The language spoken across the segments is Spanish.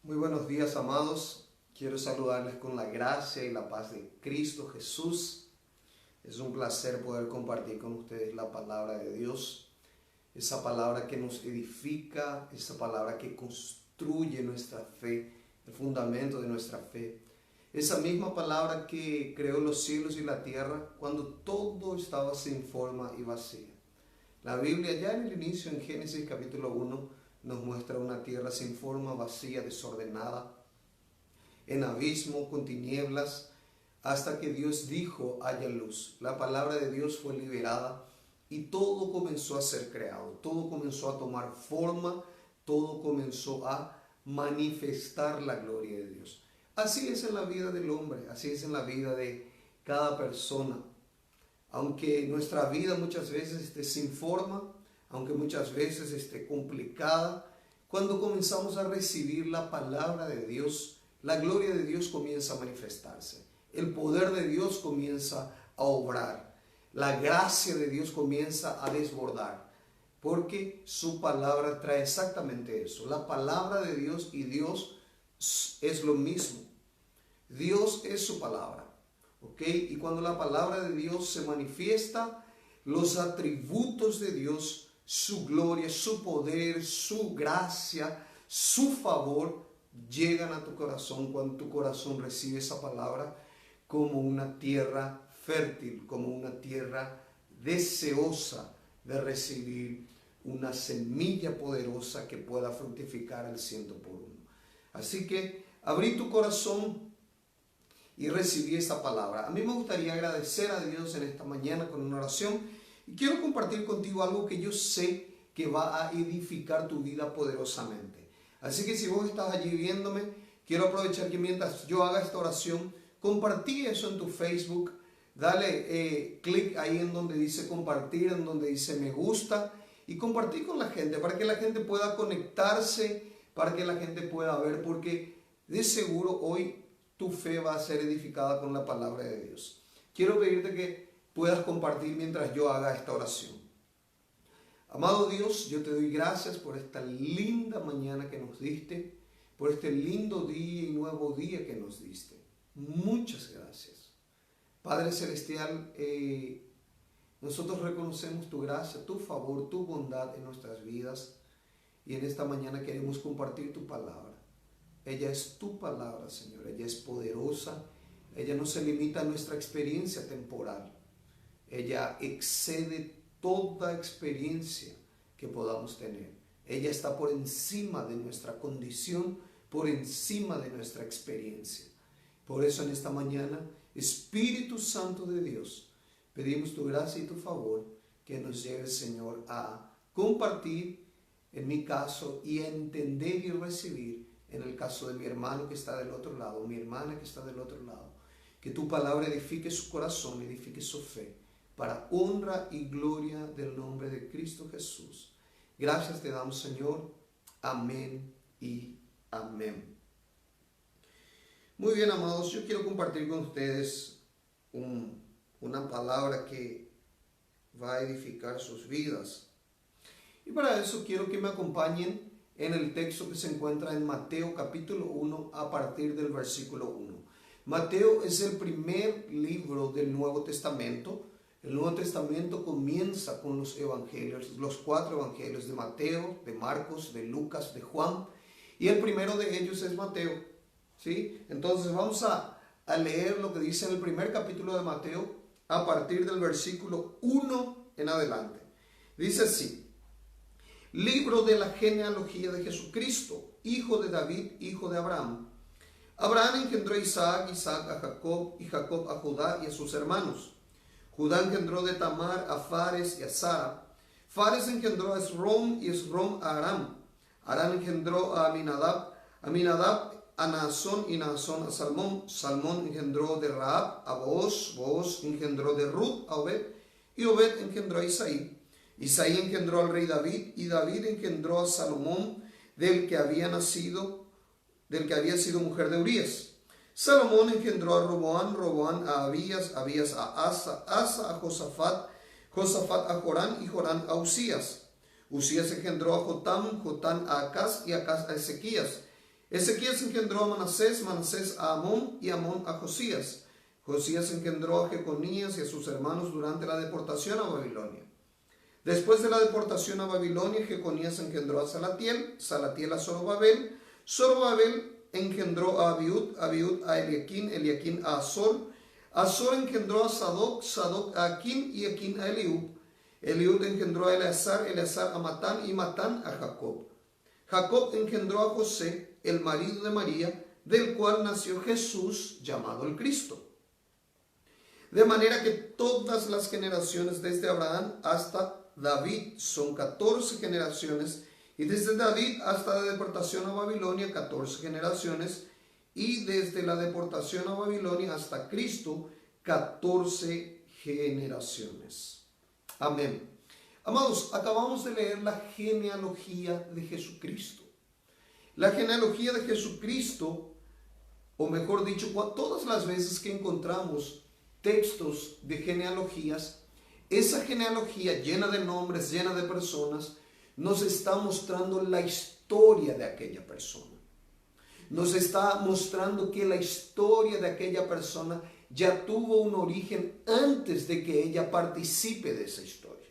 Muy buenos días, amados. Quiero saludarles con la gracia y la paz de Cristo Jesús. Es un placer poder compartir con ustedes la palabra de Dios, esa palabra que nos edifica, esa palabra que construye nuestra fe, el fundamento de nuestra fe. Esa misma palabra que creó los cielos y la tierra cuando todo estaba sin forma y vacía. La Biblia ya en el inicio, en Génesis capítulo 1, nos muestra una tierra sin forma, vacía, desordenada, en abismo, con tinieblas, hasta que Dios dijo, haya luz. La palabra de Dios fue liberada y todo comenzó a ser creado, todo comenzó a tomar forma, todo comenzó a manifestar la gloria de Dios. Así es en la vida del hombre, así es en la vida de cada persona. Aunque nuestra vida muchas veces esté sin forma, aunque muchas veces esté complicada, cuando comenzamos a recibir la palabra de Dios, la gloria de Dios comienza a manifestarse. El poder de Dios comienza a obrar. La gracia de Dios comienza a desbordar. Porque su palabra trae exactamente eso. La palabra de Dios y Dios es lo mismo. Dios es su palabra. ¿Ok? Y cuando la palabra de Dios se manifiesta, los atributos de Dios, su gloria, su poder, su gracia, su favor, llegan a tu corazón cuando tu corazón recibe esa palabra como una tierra fértil, como una tierra deseosa de recibir una semilla poderosa que pueda fructificar al 100 por uno. Así que abrí tu corazón y recibí esta palabra. A mí me gustaría agradecer a Dios en esta mañana con una oración y quiero compartir contigo algo que yo sé que va a edificar tu vida poderosamente. Así que si vos estás allí viéndome, quiero aprovechar que mientras yo haga esta oración, compartí eso en tu Facebook, dale clic ahí en donde dice compartir, en donde dice me gusta y compartí con la gente para que la gente pueda conectarse, para que la gente pueda ver, porque de seguro hoy tu fe va a ser edificada con la palabra de Dios. Quiero pedirte que puedas compartir mientras yo haga esta oración. Amado Dios, yo te doy gracias por esta linda mañana que nos diste, por este lindo día y nuevo día que nos diste. Muchas gracias. Padre Celestial, nosotros reconocemos tu gracia, tu favor, tu bondad en nuestras vidas y en esta mañana queremos compartir tu palabra. Ella es tu palabra, Señor. Ella es poderosa. Ella no se limita a nuestra experiencia temporal. Ella excede toda experiencia que podamos tener. Ella está por encima de nuestra condición, por encima de nuestra experiencia. Por eso en esta mañana, Espíritu Santo de Dios, pedimos tu gracia y tu favor que nos lleve, Señor, a compartir, en mi caso, y a entender y recibir en el caso de mi hermano que está del otro lado, mi hermana que está del otro lado, que tu palabra edifique su corazón, edifique su fe, para honra y gloria del nombre de Cristo Jesús. Gracias te damos, Señor. Amén y amén. Muy bien, amados, yo quiero compartir con ustedes una palabra que va a edificar sus vidas. Y para eso quiero que me acompañen en el texto que se encuentra en Mateo capítulo 1 a partir del versículo 1. Mateo es el primer libro del Nuevo Testamento. El Nuevo Testamento comienza con los evangelios, los 4 evangelios de Mateo, de Marcos, de Lucas, de Juan, y el primero de ellos es Mateo, ¿sí? Entonces vamos a leer lo que dice en el primer capítulo de Mateo a partir del versículo 1 en adelante. Dice así: Libro de la genealogía de Jesucristo, hijo de David, hijo de Abraham. Abraham engendró a Isaac, Isaac a Jacob, y Jacob a Judá y a sus hermanos. Judá engendró de Tamar a Fares y a Sara. Fares engendró a Esrom y Esrom a Aram. Aram engendró a Aminadab, Aminadab a Naasón y Naasón a Salmón. Salmón engendró de Rahab a Booz, Booz engendró de Ruth a Obed, y Obed engendró a Isaí. Isaí engendró al rey David, y David engendró a Salomón, del que había sido mujer de Urías. Salomón engendró a Roboam, Roboam a Abías, Abías a Asa, Asa a Josafat, Josafat a Jorán y Jorán a Usías. Usías engendró a Jotam, Jotam a Acaz y Acaz a Ezequías. Ezequías engendró a Manasés, Manasés a Amón y Amón a Josías. Josías engendró a Jeconías y a sus hermanos durante la deportación a Babilonia. Después de la deportación a Babilonia, Jeconías engendró a Salatiel, Salatiel a Zorobabel, Zorobabel engendró a Abiud, Abiud a Eliaquín, Eliaquín a Azor, Azor engendró a Sadoc, Sadoc a Aquín y Aquín a Eliud, Eliud engendró a Eleazar, Eleazar a Matán y Matán a Jacob. Jacob engendró a José, el marido de María, del cual nació Jesús, llamado el Cristo. De manera que todas las generaciones desde Abraham hasta David son 14 generaciones, y desde David hasta la deportación a Babilonia 14 generaciones, y desde la deportación a Babilonia hasta Cristo 14 generaciones. Amén. Amados, acabamos de leer la genealogía de Jesucristo. La genealogía de Jesucristo, o mejor dicho, todas las veces que encontramos textos de genealogías, esa genealogía llena de nombres, llena de personas, nos está mostrando la historia de aquella persona. Nos está mostrando que la historia de aquella persona ya tuvo un origen antes de que ella participe de esa historia.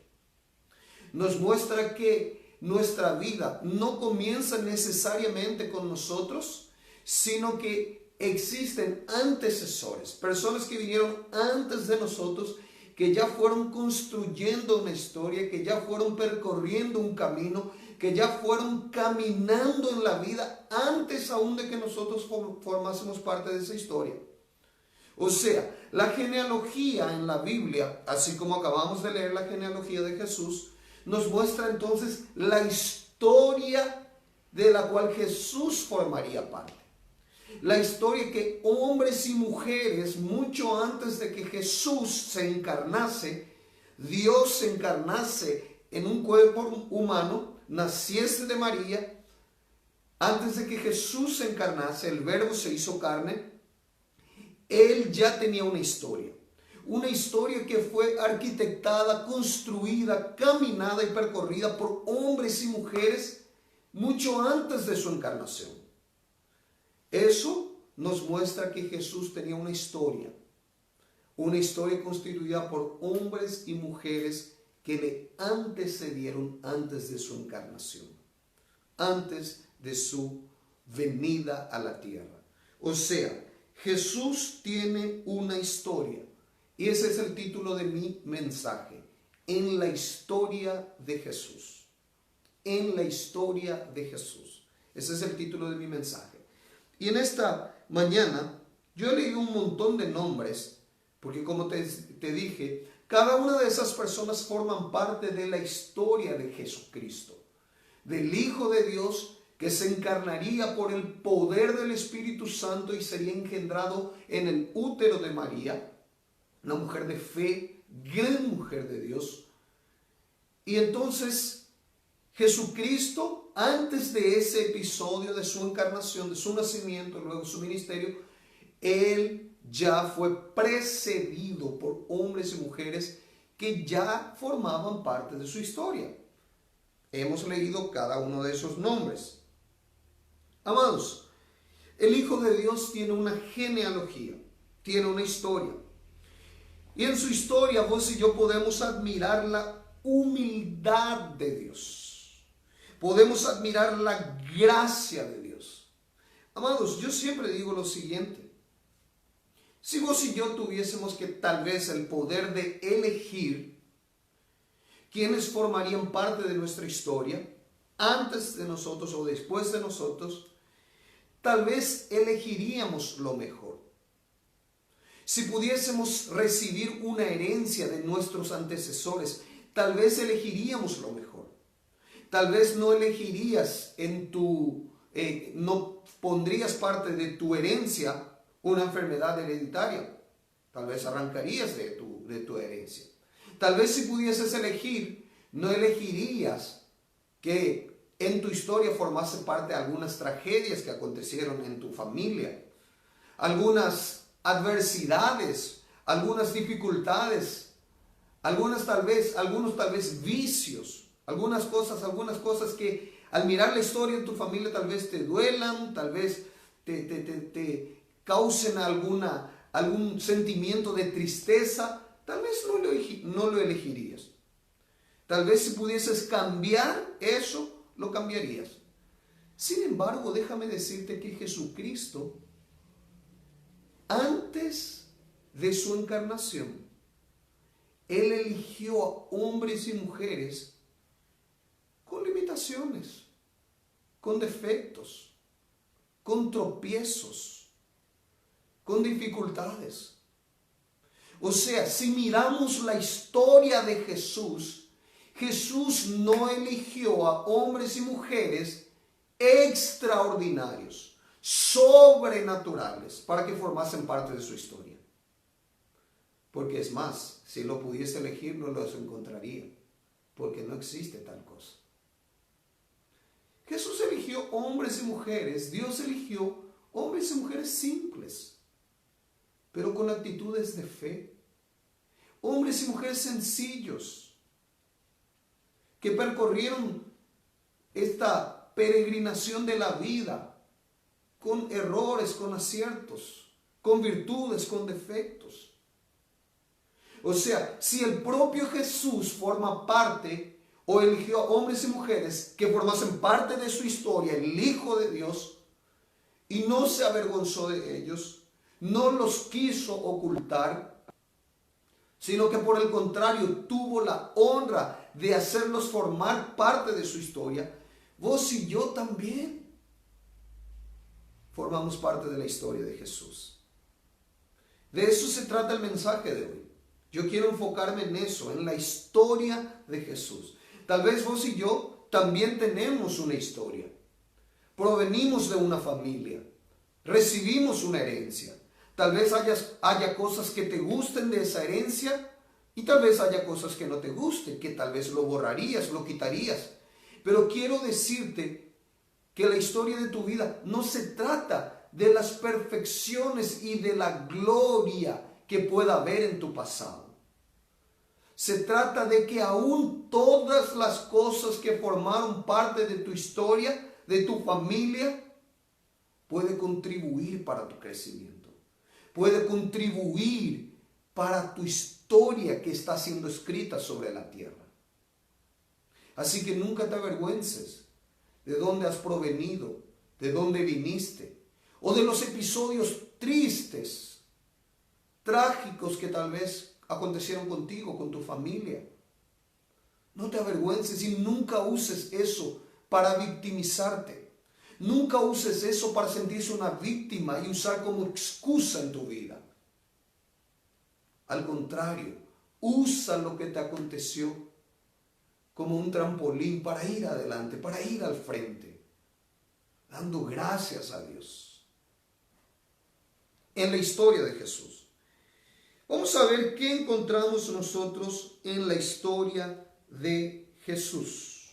Nos muestra que nuestra vida no comienza necesariamente con nosotros, sino que existen antecesores, personas que vinieron antes de nosotros, que ya fueron construyendo una historia, que ya fueron percorriendo un camino, que ya fueron caminando en la vida antes aún de que nosotros formásemos parte de esa historia. O sea, la genealogía en la Biblia, así como acabamos de leer la genealogía de Jesús, nos muestra entonces la historia de la cual Jesús formaría parte. La historia que hombres y mujeres, mucho antes de que Jesús se encarnase, Dios se encarnase en un cuerpo humano, naciese de María, antes de que Jesús se encarnase, el Verbo se hizo carne, Él ya tenía una historia que fue arquitectada, construida, caminada y percorrida por hombres y mujeres mucho antes de su encarnación. Eso nos muestra que Jesús tenía una historia constituida por hombres y mujeres que le antecedieron antes de su encarnación, antes de su venida a la tierra. O sea, Jesús tiene una historia, y ese es el título de mi mensaje: en la historia de Jesús. En la historia de Jesús. Ese es el título de mi mensaje. Y en esta mañana yo he leído un montón de nombres, porque como te dije, cada una de esas personas forman parte de la historia de Jesucristo, del Hijo de Dios que se encarnaría por el poder del Espíritu Santo y sería engendrado en el útero de María, una mujer de fe, gran mujer de Dios. Y entonces Jesucristo, antes de ese episodio de su encarnación, de su nacimiento, luego su ministerio, Él ya fue precedido por hombres y mujeres que ya formaban parte de su historia. Hemos leído cada uno de esos nombres. Amados, el Hijo de Dios tiene una genealogía, tiene una historia. Y en su historia vos y yo podemos admirar la humildad de Dios. Podemos admirar la gracia de Dios. Amados, yo siempre digo lo siguiente: si vos y yo tuviésemos que tal vez el poder de elegir quiénes formarían parte de nuestra historia, antes de nosotros o después de nosotros, tal vez elegiríamos lo mejor. Si pudiésemos recibir una herencia de nuestros antecesores, tal vez elegiríamos lo mejor. Tal vez no elegirías no pondrías parte de tu herencia una enfermedad hereditaria. Tal vez arrancarías de tu herencia. Tal vez si pudieses elegir, no elegirías que en tu historia formase parte de algunas tragedias que acontecieron en tu familia, algunas adversidades, algunas dificultades, algunos tal vez vicios, algunas cosas que Al mirar la historia de tu familia tal vez te duelan, tal vez te causen algún sentimiento de tristeza, tal vez no lo elegirías. Tal vez si pudieses cambiar eso, lo cambiarías. Sin embargo, déjame decirte que Jesucristo, antes de su encarnación, Él eligió a hombres y mujeres con limitaciones, con defectos, con tropiezos, con dificultades. O sea, si miramos la historia de Jesús, Jesús no eligió a hombres y mujeres extraordinarios, sobrenaturales, para que formasen parte de su historia. Porque es más, si lo pudiese elegir, no los encontraría, porque no existe tal cosa. Jesús eligió hombres y mujeres, Dios eligió hombres y mujeres simples, pero con actitudes de fe. Hombres y mujeres sencillos, que percorrieron esta peregrinación de la vida, con errores, con aciertos, con virtudes, con defectos. O sea, si el propio Jesús forma parte o eligió a hombres y mujeres que formasen parte de su historia, el Hijo de Dios, y no se avergonzó de ellos, no los quiso ocultar, sino que por el contrario tuvo la honra de hacerlos formar parte de su historia, vos y yo también formamos parte de la historia de Jesús. De eso se trata el mensaje de hoy. Yo quiero enfocarme en eso, en la historia de Jesús. Tal vez vos y yo también tenemos una historia. Provenimos de una familia. Recibimos una herencia. Tal vez haya cosas que te gusten de esa herencia y tal vez haya cosas que no te gusten, que tal vez lo borrarías, lo quitarías. Pero quiero decirte que la historia de tu vida no se trata de las perfecciones y de la gloria que pueda haber en tu pasado. Se trata de que aún todas las cosas que formaron parte de tu historia, de tu familia, puede contribuir para tu crecimiento. Puede contribuir para tu historia que está siendo escrita sobre la tierra. Así que nunca te avergüences de dónde has provenido, de dónde viniste, o de los episodios tristes, trágicos que tal vez acontecieron contigo, con tu familia. No te avergüences y nunca uses eso para victimizarte. Nunca uses eso para sentirse una víctima y usar como excusa en tu vida. Al contrario, usa lo que te aconteció como un trampolín para ir adelante, para ir al frente, dando gracias a Dios. En la historia de Jesús, vamos a ver qué encontramos nosotros en la historia de Jesús.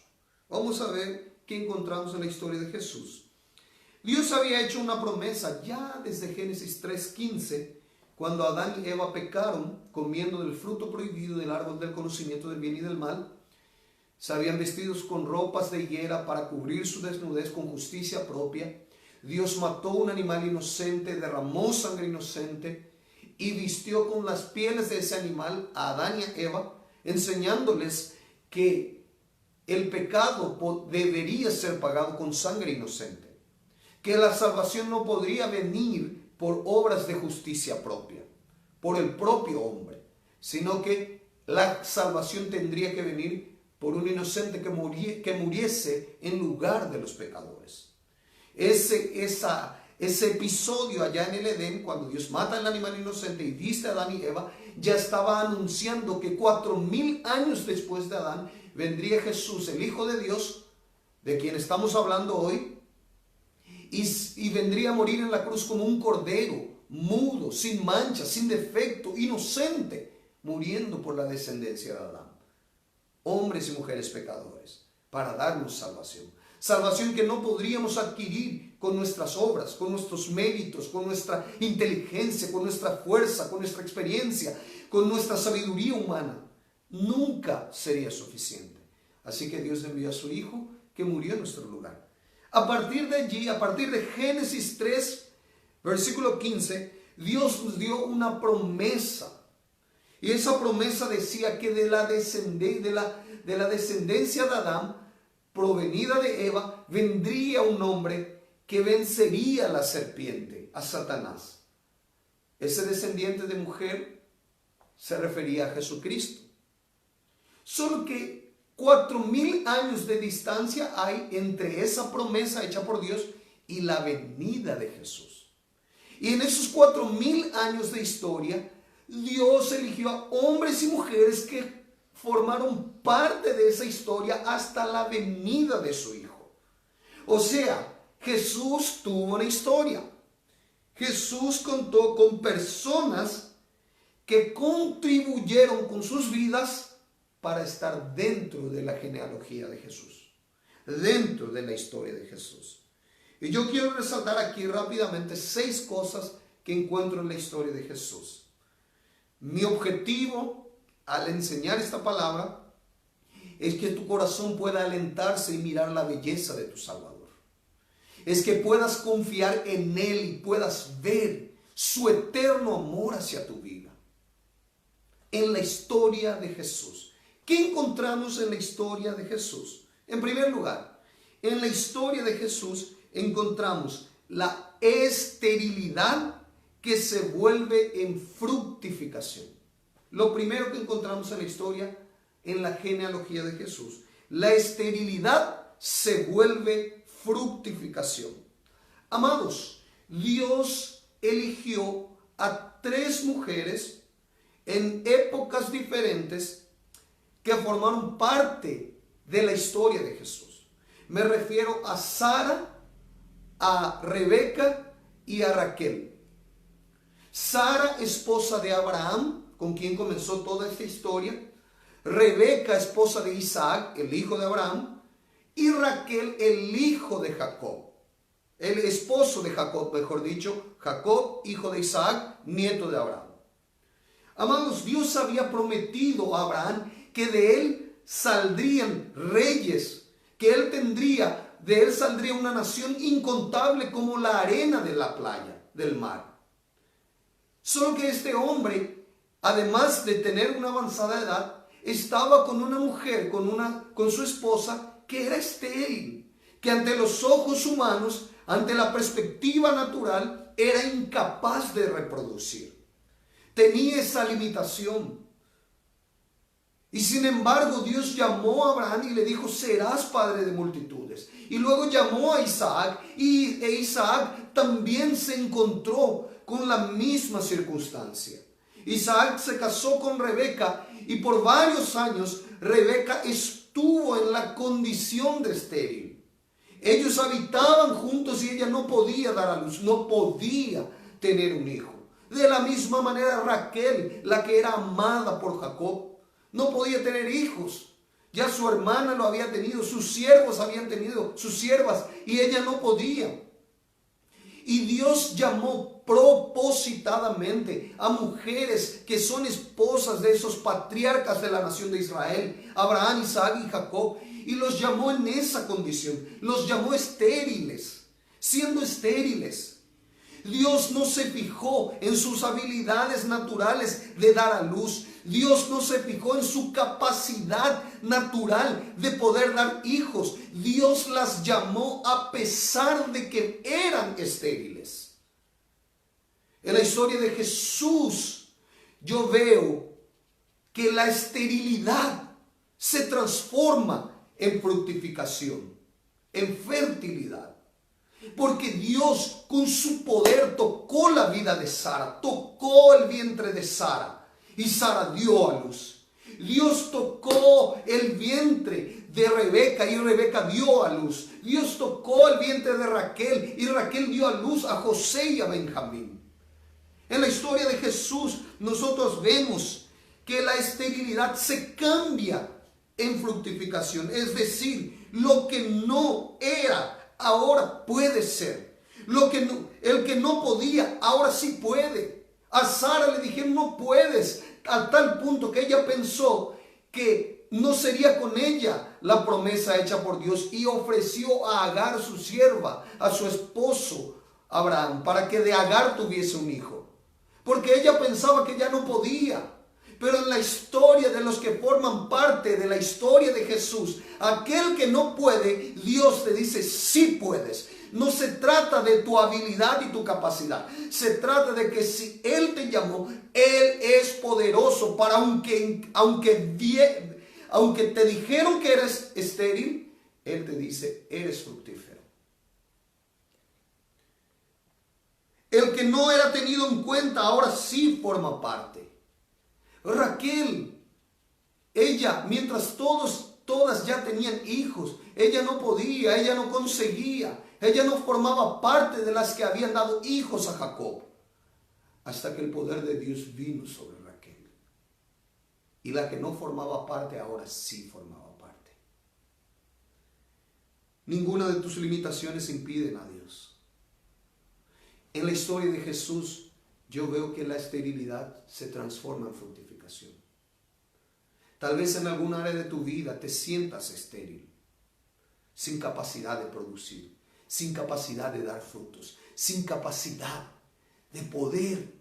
Vamos a ver qué encontramos en la historia de Jesús. Dios había hecho una promesa ya desde Génesis 3:15, cuando Adán y Eva pecaron comiendo del fruto prohibido del árbol del conocimiento del bien y del mal. Se habían vestidos con ropas de higuera para cubrir su desnudez con justicia propia. Dios mató un animal inocente, derramó sangre inocente y vistió con las pieles de ese animal a Adán y a Eva, enseñándoles que el pecado debería ser pagado con sangre inocente, que la salvación no podría venir por obras de justicia propia, por el propio hombre, sino que la salvación tendría que venir por un inocente que muriese en lugar de los pecadores. Ese episodio allá en el Edén, cuando Dios mata al animal inocente y viste a Adán y Eva, ya estaba anunciando que 4000 años después de Adán vendría Jesús, el Hijo de Dios, de quien estamos hablando hoy, y vendría a morir en la cruz como un cordero, mudo, sin mancha, sin defecto, inocente, muriendo por la descendencia de Adán. Hombres y mujeres pecadores, para darnos salvación. Salvación que no podríamos adquirir con nuestras obras, con nuestros méritos, con nuestra inteligencia, con nuestra fuerza, con nuestra experiencia, con nuestra sabiduría humana. Nunca sería suficiente. Así que Dios envió a su Hijo, que murió en nuestro lugar. A partir de allí, a partir de Génesis 3, versículo 15, Dios nos dio una promesa. Y esa promesa decía que de la descendencia de Adán, provenida de Eva, vendría un hombre que vencería a la serpiente, a Satanás. Ese descendiente de mujer se refería a Jesucristo. Solo que 4000 años de distancia hay entre esa promesa hecha por Dios y la venida de Jesús. Y en esos 4000 años de historia, Dios eligió a hombres y mujeres que formaron parte de esa historia hasta la venida de su Hijo. O sea, Jesús tuvo una historia. Jesús contó con personas que contribuyeron con sus vidas para estar dentro de la genealogía de Jesús, dentro de la historia de Jesús. Y yo quiero resaltar aquí rápidamente 6 cosas que encuentro en la historia de Jesús. Mi objetivo al enseñar esta palabra es que tu corazón pueda alentarse y mirar la belleza de tu Salvador. Es que puedas confiar en Él y puedas ver su eterno amor hacia tu vida. En la historia de Jesús. ¿Qué encontramos en la historia de Jesús? En primer lugar, en la historia de Jesús encontramos la esterilidad que se vuelve en fructificación. Lo primero que encontramos en la historia, en la genealogía de Jesús, la esterilidad se vuelve fructificación. Amados, Dios eligió a 3 mujeres en épocas diferentes que formaron parte de la historia de Jesús. Me refiero a Sara, a Rebeca y a Raquel. Sara, esposa de Abraham, con quien comenzó toda esta historia. Rebeca, esposa de Isaac, el hijo de Abraham. Y Raquel, el hijo de Jacob. El esposo de Jacob, mejor dicho, Jacob, hijo de Isaac, nieto de Abraham. Amados, Dios había prometido a Abraham que de él saldrían reyes, que de él saldría una nación incontable como la arena de la playa, del mar. Solo que este hombre, además de tener una avanzada edad, estaba con una mujer, con su esposa, que era estéril, que ante los ojos humanos, ante la perspectiva natural, era incapaz de reproducir. Tenía esa limitación. Y sin embargo, Dios llamó a Abraham y le dijo: serás padre de multitudes. Y luego llamó a Isaac, e Isaac también se encontró con la misma circunstancia. Isaac se casó con Rebeca y por varios años Rebeca estuvo en la condición de estéril. Ellos habitaban juntos y ella no podía dar a luz, no podía tener un hijo. De la misma manera Raquel, la que era amada por Jacob, no podía tener hijos. Ya su hermana lo había tenido, sus siervos habían tenido, sus siervas, y ella no podía. Y Dios llamó propositadamente a mujeres que son esposas de esos patriarcas de la nación de Israel, Abraham, Isaac y Jacob, y los llamó en esa condición, los llamó estériles, siendo estériles. Dios no se fijó en sus habilidades naturales de dar a luz. Dios no se fijó en su capacidad natural de poder dar hijos. Dios las llamó a pesar de que eran estériles. En la historia de Jesús, yo veo que la esterilidad se transforma en fructificación, en fertilidad. Porque Dios con su poder tocó la vida de Sara, tocó el vientre de Sara y Sara dio a luz. Dios tocó el vientre de Rebeca y Rebeca dio a luz. Dios tocó el vientre de Raquel y Raquel dio a luz a José y a Benjamín. En la historia de Jesús nosotros vemos que la esterilidad se cambia en fructificación. Es decir, lo que no era, ahora puede ser. El que no podía, ahora sí puede. A Sara le dijeron: no puedes, a tal punto que ella pensó que no sería con ella la promesa hecha por Dios y ofreció a Agar, su sierva, a su esposo Abraham, para que de Agar tuviese un hijo. Porque ella pensaba que ya no podía. Pero en la historia de los que forman parte de la historia de Jesús, aquel que no puede, Dios te dice, sí puedes. No se trata de tu habilidad y tu capacidad. Se trata de que si Él te llamó, Él es poderoso para aunque te dijeron que eres estéril, Él te dice, eres fructífero. El que no era tenido en cuenta ahora sí forma parte. Raquel, ella, mientras todas ya tenían hijos, ella no podía, ella no conseguía, ella no formaba parte de las que habían dado hijos a Jacob, hasta que el poder de Dios vino sobre Raquel. Y la que no formaba parte ahora sí formaba parte. Ninguna de tus limitaciones impiden a Dios. En la historia de Jesús, yo veo que la esterilidad se transforma en fructificación. Tal vez en algún área de tu vida te sientas estéril, sin capacidad de producir, sin capacidad de dar frutos, sin capacidad de poder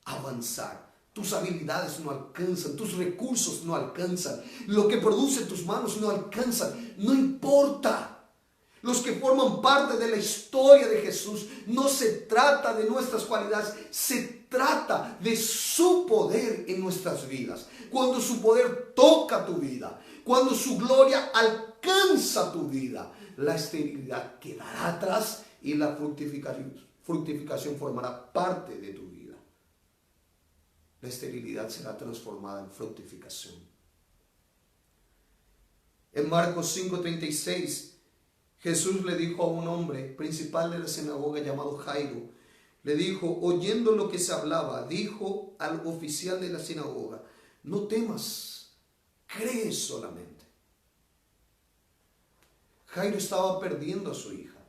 avanzar. Tus habilidades no alcanzan, tus recursos no alcanzan, lo que produce tus manos no alcanzan. No importa. Los que forman parte de la historia de Jesús, no se trata de nuestras cualidades, se trata de su poder en nuestras vidas. Cuando su poder toca tu vida, cuando su gloria alcanza tu vida, la esterilidad quedará atrás y la fructificación formará parte de tu vida. La esterilidad será transformada en fructificación. En Marcos 5:36, Jesús le dijo a un hombre principal de la sinagoga llamado Jairo, le dijo, oyendo lo que se hablaba, dijo al oficial de la sinagoga, no temas, cree solamente. Jairo estaba perdiendo a su hija.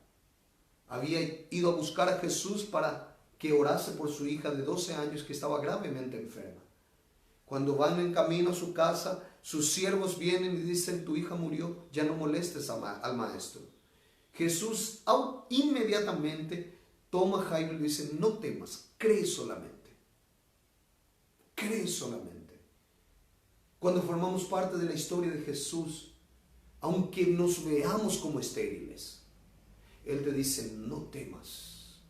Había ido a buscar a Jesús para que orase por su hija de 12 años que estaba gravemente enferma. Cuando van en camino a su casa, sus siervos vienen y dicen, tu hija murió, ya no molestes al maestro. Jesús inmediatamente toma a Jairo y le dice, no temas, cree solamente. Cree solamente. Cuando formamos parte de la historia de Jesús, aunque nos veamos como estériles, Él te dice, no temas,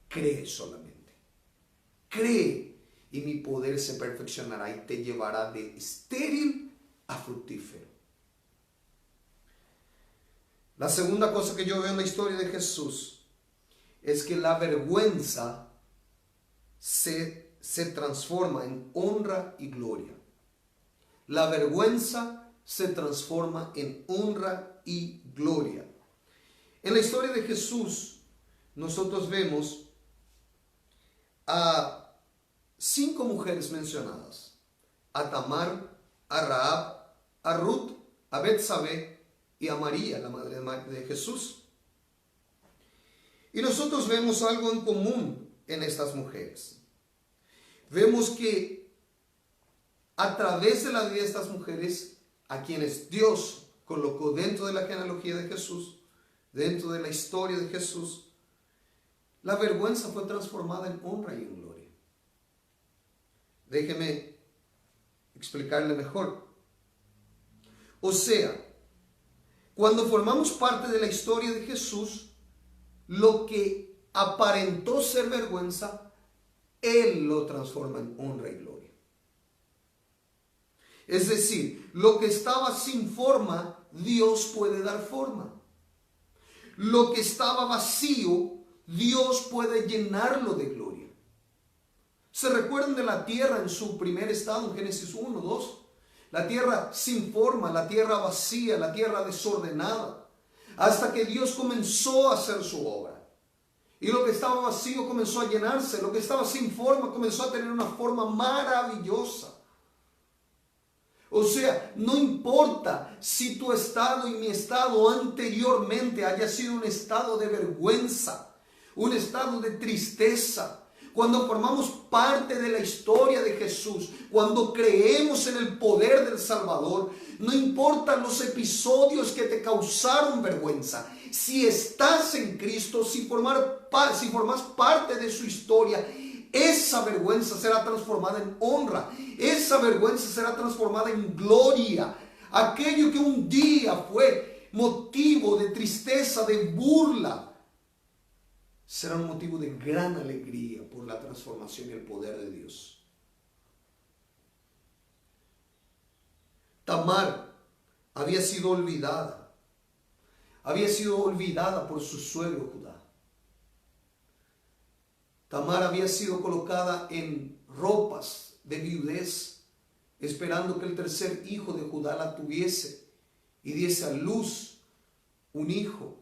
cree solamente. Cree y mi poder se perfeccionará y te llevará de estéril a fructífero. La segunda cosa que yo veo en la historia de Jesús es que la vergüenza se transforma en honra y gloria. La vergüenza se transforma en honra y gloria. En la historia de Jesús, nosotros vemos a 5 mujeres mencionadas: a Tamar, a Rahab, a Ruth, a Betsabé y a María, la madre de Jesús. Y nosotros vemos algo en común en estas mujeres. Vemos que a través de la vida de estas mujeres, a quienes Dios colocó dentro de la genealogía de Jesús, dentro de la historia de Jesús, la vergüenza fue transformada en honra y en gloria. Déjeme explicarle mejor. O sea, cuando formamos parte de la historia de Jesús, lo que aparentó ser vergüenza, Él lo transforma en honra y gloria. Es decir, lo que estaba sin forma, Dios puede dar forma. Lo que estaba vacío, Dios puede llenarlo de gloria. ¿Se recuerdan de la tierra en su primer estado, en Génesis 1, 2? La tierra sin forma, la tierra vacía, la tierra desordenada. Hasta que Dios comenzó a hacer su obra. Y lo que estaba vacío comenzó a llenarse. Lo que estaba sin forma comenzó a tener una forma maravillosa. O sea, no importa si tu estado y mi estado anteriormente haya sido un estado de vergüenza, un estado de tristeza, cuando formamos parte de la historia de Jesús, cuando creemos en el poder del Salvador, no importan los episodios que te causaron vergüenza, si estás en Cristo, si formas parte de su historia, esa vergüenza será transformada en honra, esa vergüenza será transformada en gloria. Aquello que un día fue motivo de tristeza, de burla, será un motivo de gran alegría por la transformación y el poder de Dios. Tamar había sido olvidada por su suegro Judá. Tamar había sido colocada en ropas de viudez, esperando que el tercer hijo de Judá la tuviese y diese a luz un hijo,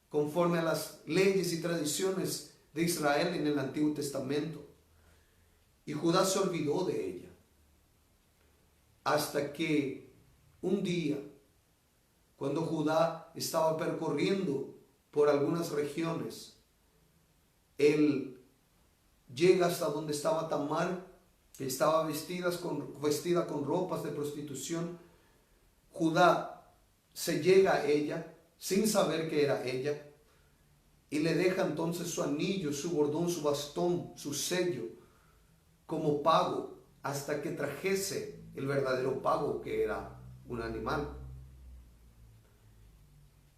conforme a las leyes y tradiciones de Israel en el Antiguo Testamento. Y Judá se olvidó de ella, hasta que un día, cuando Judá estaba percorriendo por algunas regiones, él llega hasta donde estaba Tamar, que estaba vestida con ropas de prostitución. Judá se llega a ella sin saber que era ella y le deja entonces su anillo, su bordón, su bastón, su sello como pago, hasta que trajese el verdadero pago, que era un animal.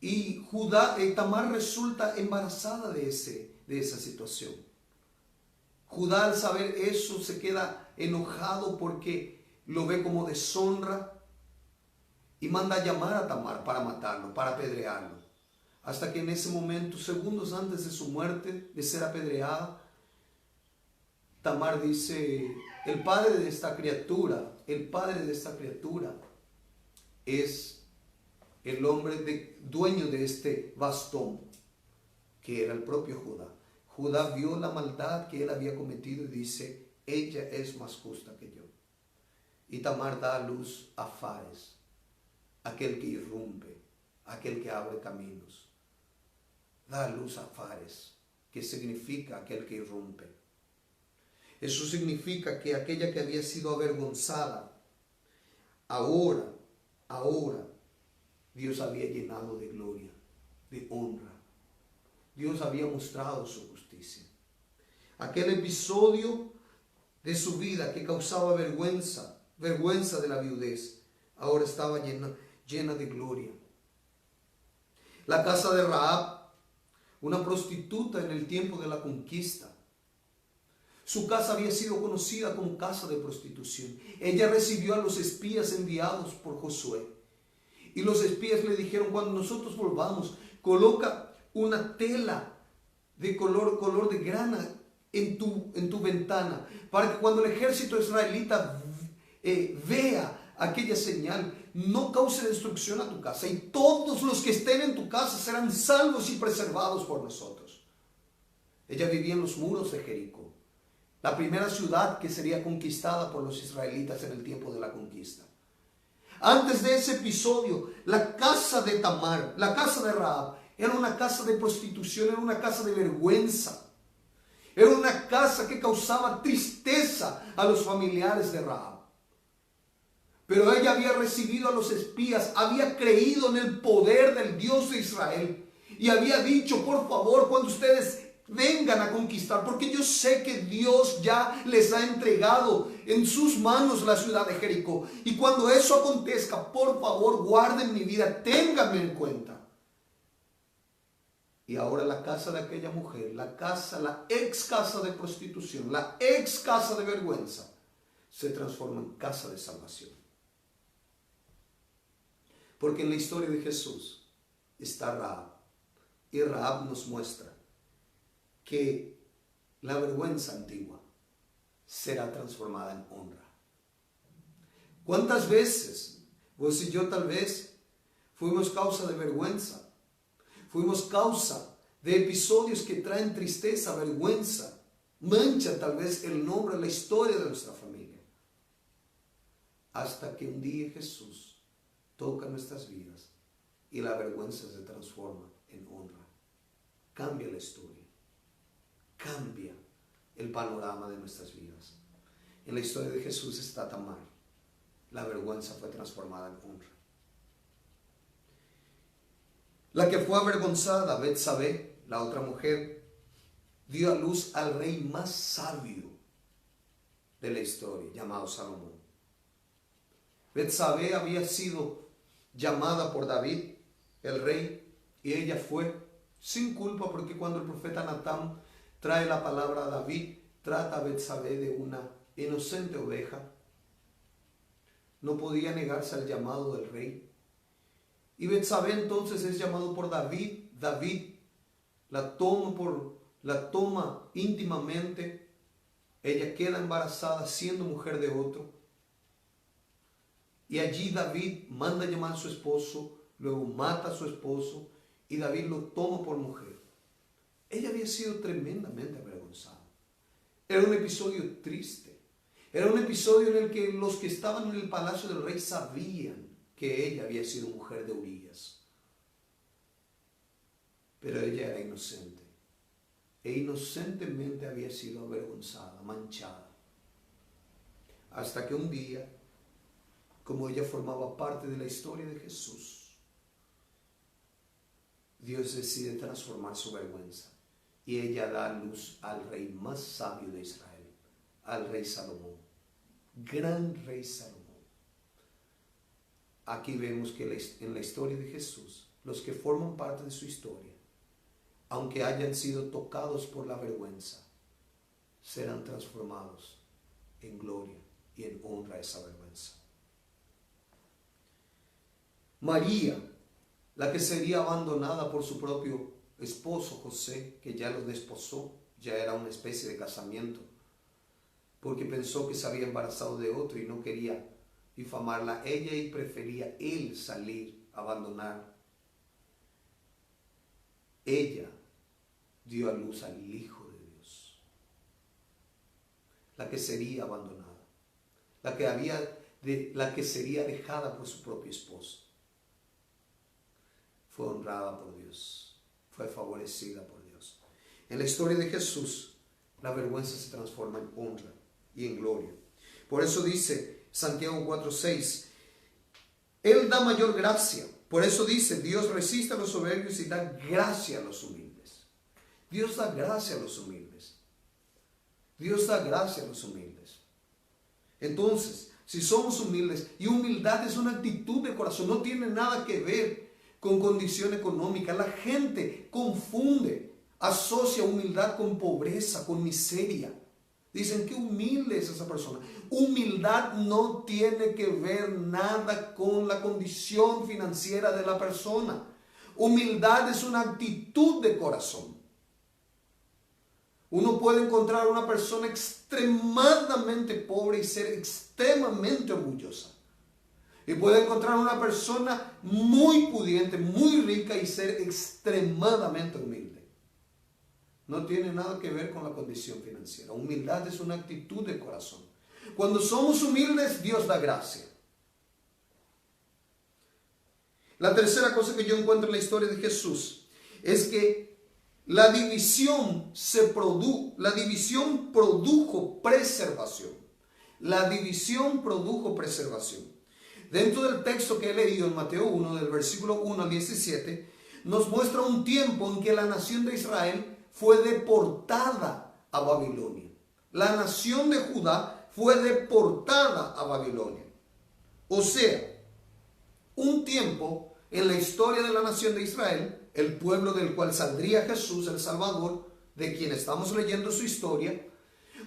Y Tamar resulta embarazada de esa situación. Judá, al saber eso, se queda enojado porque lo ve como deshonra y manda a llamar a Tamar para matarlo, para apedrearlo. Hasta que en ese momento, segundos antes de su muerte, de ser apedreada, Tamar dice: el padre de esta criatura es el hombre dueño de este bastón, que era el propio Judá. Judá vio la maldad que él había cometido y dice: ella es más justa que yo. Y Tamar da a luz a Fares, aquel que irrumpe, aquel que abre caminos. Da a luz a Fares, que significa aquel que irrumpe. Eso significa que aquella que había sido avergonzada, ahora, Dios había llenado de gloria, de honra. Dios había mostrado su justicia. Aquel episodio de su vida que causaba vergüenza de la viudez, ahora estaba llena de gloria. La casa de Rahab, una prostituta en el tiempo de la conquista. Su casa había sido conocida como casa de prostitución. Ella recibió a los espías enviados por Josué. Y los espías le dijeron: cuando nosotros volvamos, coloca una tela de color de grana en tu ventana, para que cuando el ejército israelita vea aquella señal, no cause destrucción a tu casa, y todos los que estén en tu casa serán salvos y preservados por nosotros. Ella vivía en los muros de Jericó, la primera ciudad que sería conquistada por los israelitas en el tiempo de la conquista. Antes de ese episodio, la casa de Tamar, la casa de Rahab, era una casa de prostitución, era una casa de vergüenza. Era una casa que causaba tristeza a los familiares de Rahab. Pero ella había recibido a los espías, había creído en el poder del Dios de Israel y había dicho: por favor, cuando ustedes vengan a conquistar, porque yo sé que Dios ya les ha entregado en sus manos la ciudad de Jericó, y cuando eso acontezca, por favor, guarden mi vida, ténganme en cuenta. Y ahora la casa de aquella mujer, la ex casa de prostitución, la ex casa de vergüenza, se transforma en casa de salvación. Porque en la historia de Jesús está Rahab, y Rahab nos muestra que la vergüenza antigua será transformada en honra. ¿Cuántas veces vos y yo tal vez fuimos causa de vergüenza? Fuimos causa de episodios que traen tristeza, vergüenza, mancha tal vez el nombre, la historia de nuestra familia. Hasta que un día Jesús toca nuestras vidas y la vergüenza se transforma en honra. Cambia la historia. Cambia el panorama de nuestras vidas. En la historia de Jesús está Tamar. La vergüenza fue transformada en honra. La que fue avergonzada, Betsabé, la otra mujer, dio a luz al rey más sabio de la historia, llamado Salomón. Betsabé había sido llamada por David, el rey, y ella fue sin culpa, porque cuando el profeta Natán trae la palabra a David, trata a Betsabé de una inocente oveja. No podía negarse al llamado del rey. Y Betsabé entonces es llamado por David. David la toma íntimamente. Ella queda embarazada siendo mujer de otro. Y allí David manda llamar a su esposo, luego mata a su esposo y David lo toma por mujer. Ella había sido tremendamente avergonzada. Era un episodio triste. Era un episodio en el que los que estaban en el palacio del rey sabían que ella había sido mujer de Urías. Pero ella era inocente. E inocentemente había sido avergonzada, manchada. Hasta que un día, como ella formaba parte de la historia de Jesús, Dios decide transformar su vergüenza. Y ella da luz al rey más sabio de Israel, al rey Salomón. Gran rey Salomón. Aquí vemos que en la historia de Jesús, los que forman parte de su historia, aunque hayan sido tocados por la vergüenza, serán transformados en gloria y en honra a esa vergüenza. María, la que sería abandonada por su propio esposo José, que ya lo desposó, ya era una especie de casamiento, porque pensó que se había embarazado de otro y no quería difamarla ella y prefería él salir, abandonar. Ella dio a luz al Hijo de Dios, la que sería abandonada, la que sería dejada por su propio esposo. Fue honrada por Dios, fue favorecida por Dios. En la historia de Jesús, la vergüenza se transforma en honra y en gloria. Por eso dice Santiago 4:6, Él da mayor gracia. Por eso dice, Dios resiste a los soberbios y da gracia a los humildes. Dios da gracia a los humildes. Dios da gracia a los humildes. Entonces, si somos humildes, y humildad es una actitud de corazón, no tiene nada que ver con condición económica. La gente confunde, asocia humildad con pobreza, con miseria. Dicen, qué humilde es esa persona. Humildad no tiene que ver nada con la condición financiera de la persona. Humildad es una actitud de corazón. Uno puede encontrar una persona extremadamente pobre y ser extremadamente orgullosa. Y puede encontrar una persona muy pudiente, muy rica y ser extremadamente humilde. No tiene nada que ver con la condición financiera. Humildad es una actitud de corazón. Cuando somos humildes, Dios da gracia. La tercera cosa que yo encuentro en la historia de Jesús es que la división produjo preservación. La división produjo preservación. Dentro del texto que he leído en Mateo 1, del versículo 1 al 17, nos muestra un tiempo en que la nación de Israel fue deportada a Babilonia. La nación de Judá fue deportada a Babilonia. O sea, un tiempo en la historia de la nación de Israel, el pueblo del cual saldría Jesús, el Salvador, de quien estamos leyendo su historia,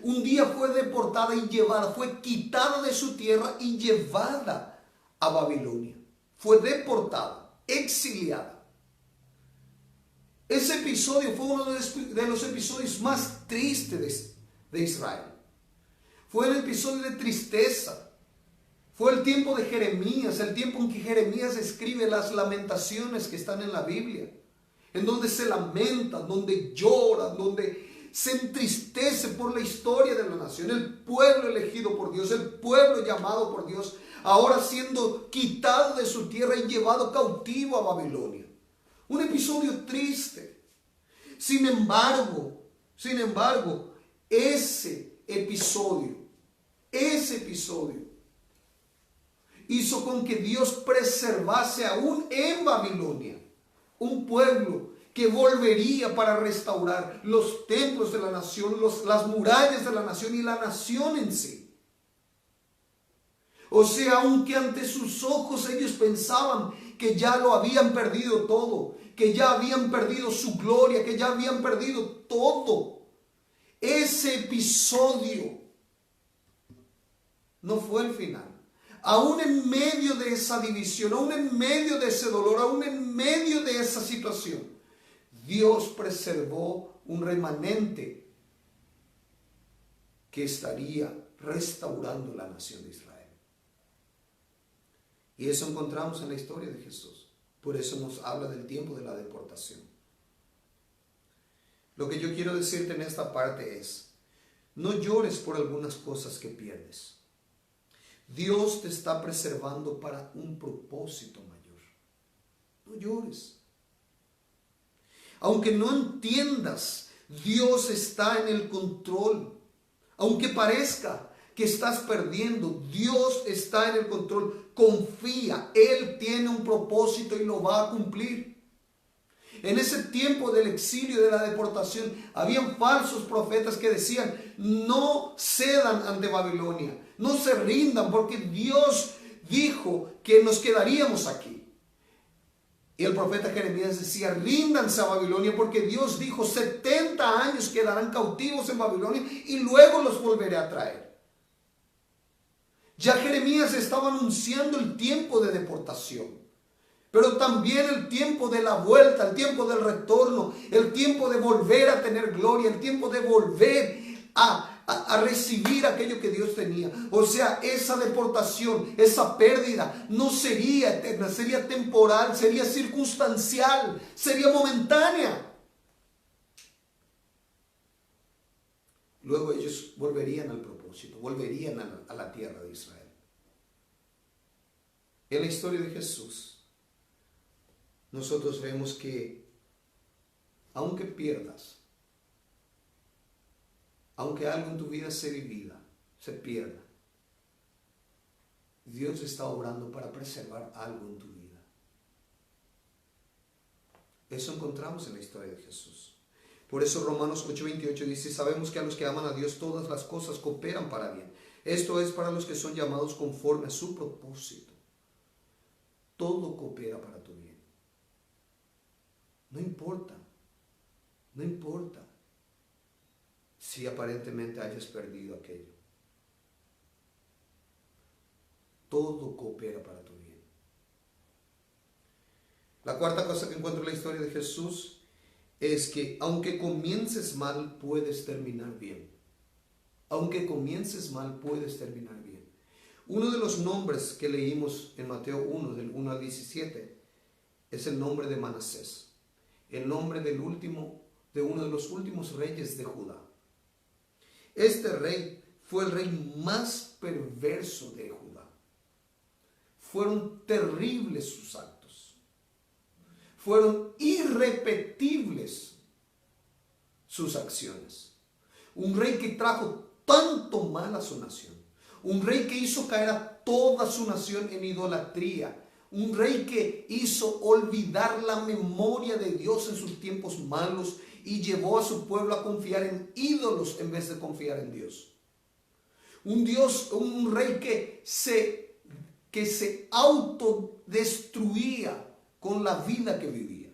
un día fue deportada y llevada, fue quitada de su tierra y llevada a Babilonia. Fue deportada, exiliada. Ese episodio fue uno de los episodios más tristes de Israel. Fue el episodio de tristeza. Fue el tiempo de Jeremías, el tiempo en que Jeremías escribe las lamentaciones que están en la Biblia, en donde se lamenta, donde llora, donde se entristece por la historia de la nación, el pueblo elegido por Dios, el pueblo llamado por Dios, ahora siendo quitado de su tierra y llevado cautivo a Babilonia. Un episodio triste. Sin embargo, ese episodio hizo con que Dios preservase aún en Babilonia un pueblo que volvería para restaurar los templos de la nación, las murallas de la nación y la nación en sí. O sea, aunque ante sus ojos ellos pensaban que ya lo habían perdido todo, que ya habían perdido su gloria, que ya habían perdido todo, ese episodio no fue el final. Aún en medio de esa división, aún en medio de ese dolor, aún en medio de esa situación, Dios preservó un remanente que estaría restaurando la nación de Israel. Y eso encontramos en la historia de Jesús. Por eso nos habla del tiempo de la deportación. Lo que yo quiero decirte en esta parte es, no llores por algunas cosas que pierdes. Dios te está preservando para un propósito mayor. No llores. Aunque no entiendas, Dios está en el control. Aunque parezca que estás perdiendo, Dios está en el control. Confía, Él tiene un propósito y lo va a cumplir. En ese tiempo del exilio, de la deportación, habían falsos profetas que decían, no cedan ante Babilonia, no se rindan porque Dios dijo que nos quedaríamos aquí. Y el profeta Jeremías decía, ríndanse a Babilonia porque Dios dijo, 70 años quedarán cautivos en Babilonia y luego los volveré a traer. Ya Jeremías estaba anunciando el tiempo de deportación. Pero también el tiempo de la vuelta, el tiempo del retorno, el tiempo de volver a tener gloria, el tiempo de volver a recibir aquello que Dios tenía. O sea, esa deportación, esa pérdida no sería eterna, sería temporal, sería circunstancial, sería momentánea. Luego ellos volverían al propósito, volverían a la tierra de Israel. En la historia de Jesús, nosotros vemos que aunque pierdas, aunque algo en tu vida se pierda, Dios está obrando para preservar algo en tu vida. Eso encontramos en la historia de Jesús. Por eso Romanos 8:28 dice, sabemos que a los que aman a Dios todas las cosas cooperan para bien. Esto es para los que son llamados conforme a su propósito. Todo coopera para tu bien. No importa si aparentemente hayas perdido aquello. Todo coopera para tu bien. La cuarta cosa que encuentro en la historia de Jesús es que aunque comiences mal, puedes terminar bien. Aunque comiences mal, puedes terminar bien. Uno de los nombres que leímos en Mateo 1, del 1 al 17, es el nombre de Manasés. El nombre de uno de los últimos reyes de Judá. Este rey fue el rey más perverso de Judá. Fueron terribles sus actos. Fueron irrepetibles sus acciones. Un rey que trajo tanto mal a su nación. Un rey que hizo caer a toda su nación en idolatría. Un rey que hizo olvidar la memoria de Dios en sus tiempos malos y llevó a su pueblo a confiar en ídolos en vez de confiar en Dios. Un rey que se autodestruía con la vida que vivía.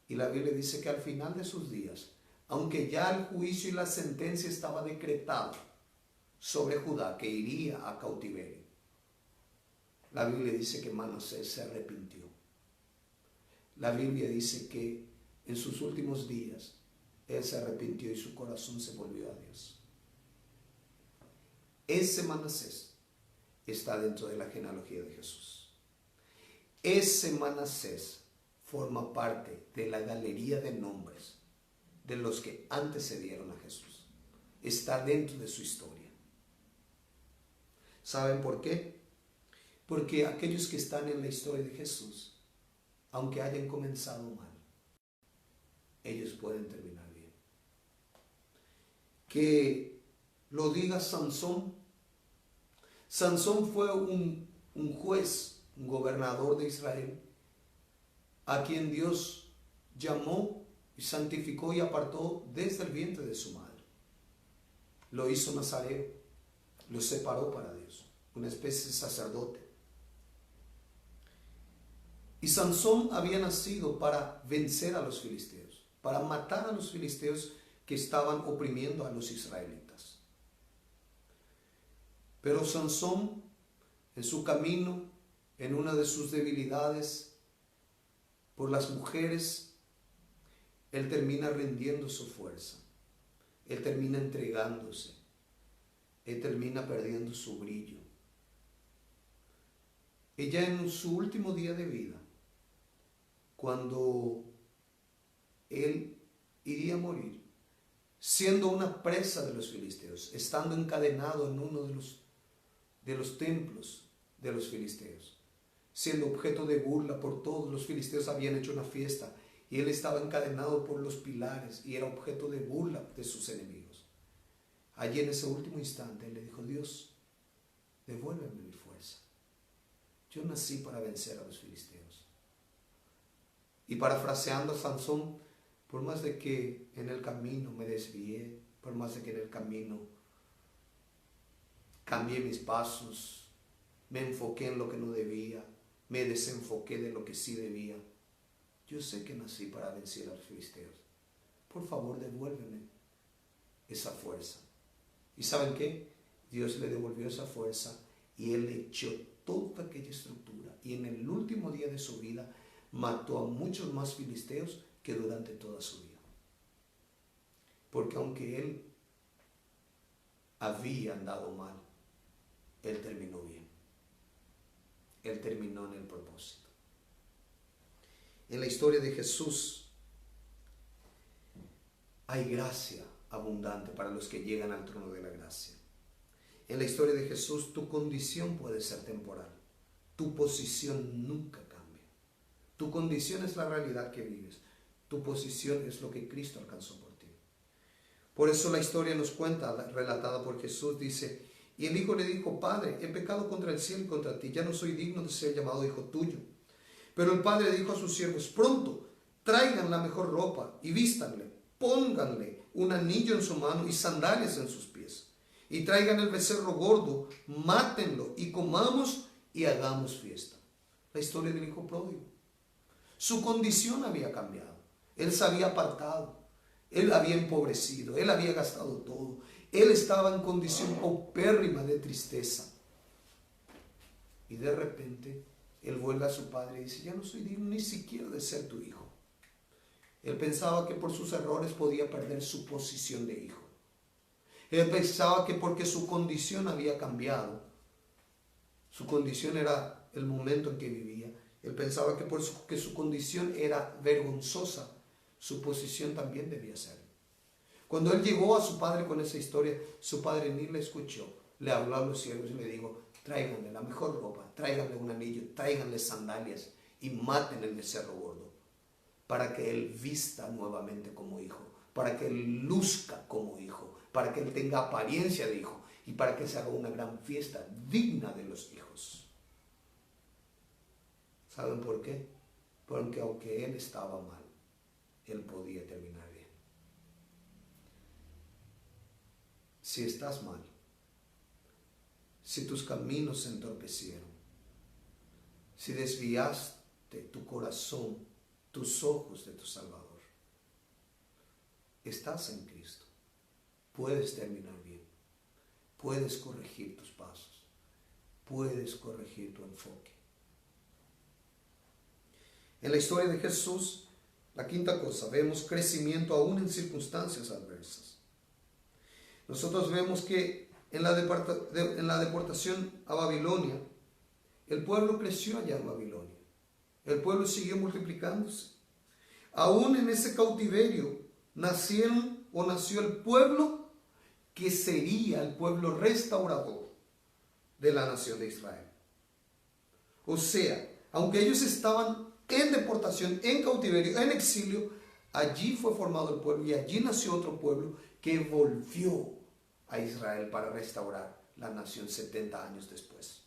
Y la Biblia dice que al final de sus días, aunque ya el juicio y la sentencia estaba decretada sobre Judá, que iría a cautiverio, la Biblia dice que Manasés se arrepintió. La Biblia dice que en sus últimos días él se arrepintió y su corazón se volvió a Dios. Ese Manasés está dentro de la genealogía de Jesús. Ese Manasés forma parte de la galería de nombres de los que antecedieron a Jesús. Está dentro de su historia. ¿Saben por qué? Porque aquellos que están en la historia de Jesús, aunque hayan comenzado mal, ellos pueden terminar bien. que lo diga Sansón. Sansón fue un juez, un gobernador de Israel, a quien Dios llamó y santificó y apartó desde el vientre de su madre. Lo hizo nazareo, lo separó para Dios, una especie de sacerdote. Y Sansón había nacido para vencer a los filisteos, para matar a los filisteos que estaban oprimiendo a los israelitas. Pero Sansón, en su camino, en una de sus debilidades por las mujeres, él termina rindiendo su fuerza, él termina entregándose, él termina perdiendo su brillo. Y ya en su último día de vida, cuando él iría a morir, siendo una presa de los filisteos, estando encadenado en uno de los templos de los filisteos, siendo objeto de burla por todos. Los filisteos habían hecho una fiesta y él estaba encadenado por los pilares y era objeto de burla de sus enemigos. Allí en ese último instante él le dijo: Dios, devuélveme mi fuerza. Yo nací para vencer a los filisteos. Y parafraseando a Sansón, por más de que en el camino me desvié, por más de que en el camino cambié mis pasos, me enfoqué en lo que no debía, me desenfoqué de lo que sí debía, yo sé que nací para vencer a los filisteos. Por favor, devuélveme esa fuerza. ¿Y saben qué? Dios le devolvió esa fuerza y él echó toda aquella estructura. Y en el último día de su vida mató a muchos más filisteos que durante toda su vida. Porque aunque él había andado mal, él terminó bien. Él terminó en el propósito. En la historia de Jesús hay gracia abundante para los que llegan al trono de la gracia. En la historia de Jesús, tu condición puede ser temporal. Tu posición nunca cambia. Tu condición es la realidad que vives. Tu posición es lo que Cristo alcanzó por ti. Por eso la historia nos cuenta, relatada por Jesús, dice: y el hijo le dijo: Padre, he pecado contra el cielo y contra ti, ya no soy digno de ser llamado hijo tuyo. Pero el padre dijo a sus siervos: pronto, traigan la mejor ropa y vístanle, pónganle un anillo en su mano y sandalias en sus pies. Y traigan el becerro gordo, mátenlo y comamos y hagamos fiesta. La historia del hijo pródigo. Su condición había cambiado. Él se había apartado. Él había empobrecido. Él había gastado todo. Él estaba en condición paupérrima de tristeza. Y de repente, él vuelve a su padre y dice: ya no soy digno ni siquiera de ser tu hijo. Él pensaba que por sus errores podía perder su posición de hijo. Él pensaba que porque su condición había cambiado, su condición era el momento en que vivía, él pensaba que porque su condición era vergonzosa, su posición también debía ser. Cuando él llegó a su padre con esa historia, su padre ni le escuchó. Le habló a los siervos y le dijo: tráiganle la mejor ropa, tráiganle un anillo, tráiganle sandalias y maten el becerro gordo, para que él vista nuevamente como hijo, para que él luzca como hijo, para que él tenga apariencia de hijo y para que se haga una gran fiesta digna de los hijos. ¿Saben por qué? Porque aunque él estaba mal, él podía terminar bien. Si estás mal, si tus caminos se entorpecieron, si desviaste tu corazón, tus ojos de tu Salvador, estás en Cristo. Puedes terminar bien. Puedes corregir tus pasos. Puedes corregir tu enfoque. En la historia de Jesús, la quinta cosa, vemos crecimiento aún en circunstancias adversas. Nosotros vemos que en la deportación a Babilonia, el pueblo creció allá en Babilonia. El pueblo siguió multiplicándose. Aún en ese cautiverio nació el pueblo que sería el pueblo restaurador de la nación de Israel. O sea, aunque ellos estaban en deportación, en cautiverio, en exilio, allí fue formado el pueblo y allí nació otro pueblo que volvió a Israel para restaurar la nación 70 años después.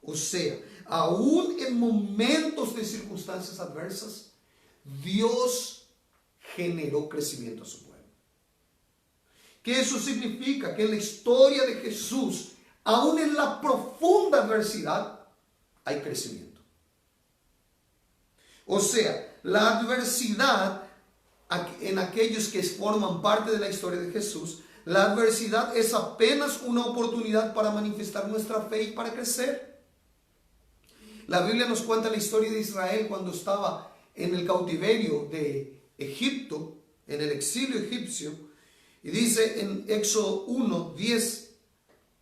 O sea, aún en momentos de circunstancias adversas, Dios generó crecimiento a su pueblo. ¿Qué eso significa? Que en la historia de Jesús, aún en la profunda adversidad, hay crecimiento. O sea, la adversidad en aquellos que forman parte de la historia de Jesús, la adversidad es apenas una oportunidad para manifestar nuestra fe y para crecer. La Biblia nos cuenta la historia de Israel cuando estaba en el cautiverio de Egipto, en el exilio egipcio, y dice en Éxodo 1, 10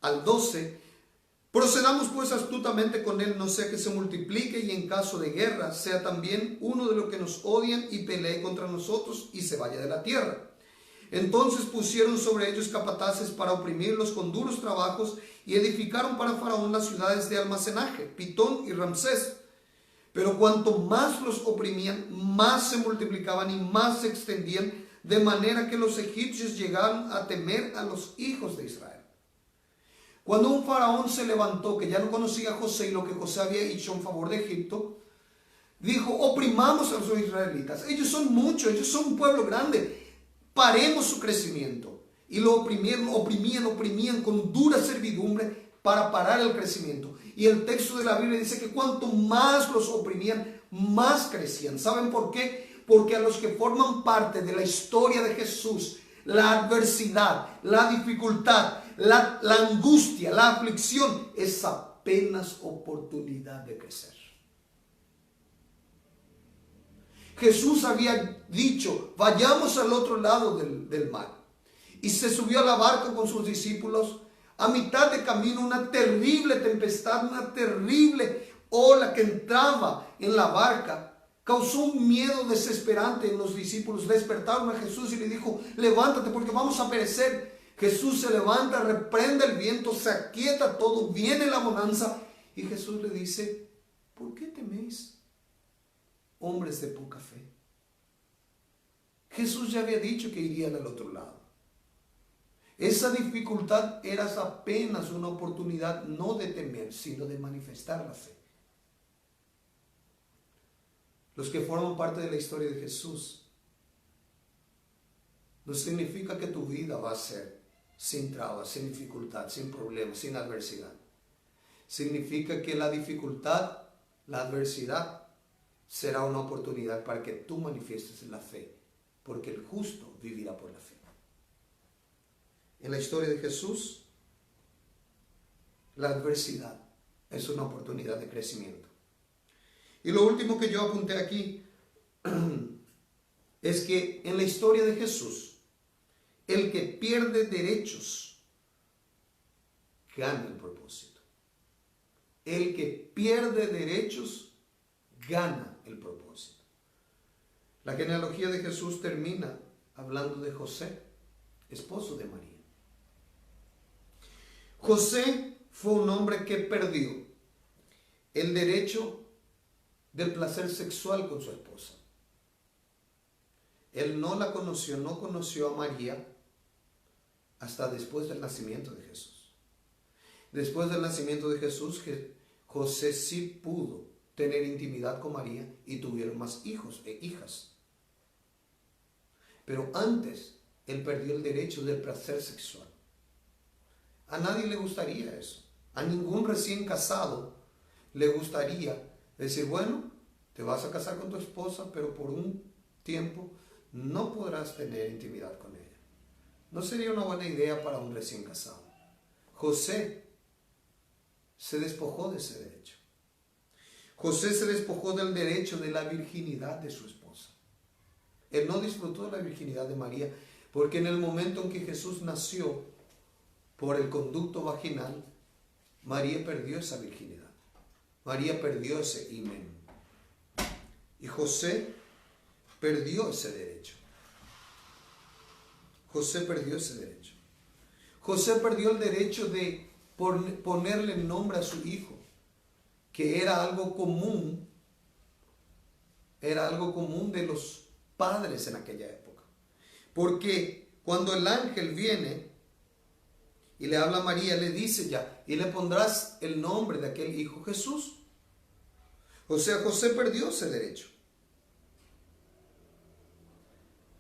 al 12, procedamos pues astutamente con él, no sea que se multiplique y en caso de guerra sea también uno de los que nos odian y pelee contra nosotros y se vaya de la tierra. Entonces pusieron sobre ellos capataces para oprimirlos con duros trabajos y edificaron para Faraón las ciudades de almacenaje, Pitón y Ramsés. Pero cuanto más los oprimían, más se multiplicaban y más se extendían, de manera que los egipcios llegaron a temer a los hijos de Israel. Cuando un faraón se levantó, que ya no conocía a José y lo que José había hecho en favor de Egipto, dijo: oprimamos a los israelitas, ellos son muchos, ellos son un pueblo grande, paremos su crecimiento. Y lo oprimían con dura servidumbre para parar el crecimiento. Y el texto de la Biblia dice que cuanto más los oprimían, más crecían. ¿Saben por qué? Porque a los que forman parte de la historia de Jesús, la adversidad, la dificultad, la angustia, la aflicción es apenas oportunidad de crecer. Jesús había dicho: vayamos al otro lado del mar. Y se subió a la barca con sus discípulos. A mitad de camino, una terrible tempestad, una terrible ola que entraba en la barca, causó un miedo desesperante en los discípulos. Despertaron a Jesús y le dijo: levántate porque vamos a perecer. Jesús se levanta, reprende el viento, se aquieta todo, viene la bonanza. Y Jesús le dice: ¿por qué teméis, hombres de poca fe? Jesús ya había dicho que irían al otro lado. Esa dificultad era apenas una oportunidad no de temer, sino de manifestar la fe. Los que forman parte de la historia de Jesús, no significa que tu vida va a ser sin trabas, sin dificultad, sin problemas, sin adversidad. Significa que la dificultad, la adversidad, será una oportunidad para que tú manifiestes la fe, porque el justo vivirá por la fe. En la historia de Jesús, la adversidad es una oportunidad de crecimiento. Y lo último que yo apunté aquí es que en la historia de Jesús, el que pierde derechos gana el propósito. El que pierde derechos gana el propósito. La genealogía de Jesús termina hablando de José, esposo de María. José fue un hombre que perdió el derecho del placer sexual con su esposa. Él no la conoció, no conoció a María hasta después del nacimiento de Jesús. Después del nacimiento de Jesús, José sí pudo tener intimidad con María y tuvieron más hijos e hijas. Pero antes, él perdió el derecho del placer sexual. A nadie le gustaría eso. A ningún recién casado le gustaría decir: bueno, te vas a casar con tu esposa, pero por un tiempo no podrás tener intimidad con ella. No sería una buena idea para un recién casado. José se despojó de ese derecho. José se despojó del derecho de la virginidad de su esposa. Él no disfrutó de la virginidad de María, porque en el momento en que Jesús nació por el conducto vaginal, María perdió esa virginidad. María perdió ese himen. Y José perdió ese derecho. José perdió ese derecho. José perdió el derecho de ponerle nombre a su hijo, que era algo común. Era algo común de los padres en aquella época. Porque cuando el ángel viene y le habla a María, le dice ya, y le pondrás el nombre de aquel hijo Jesús. O sea, José perdió ese derecho.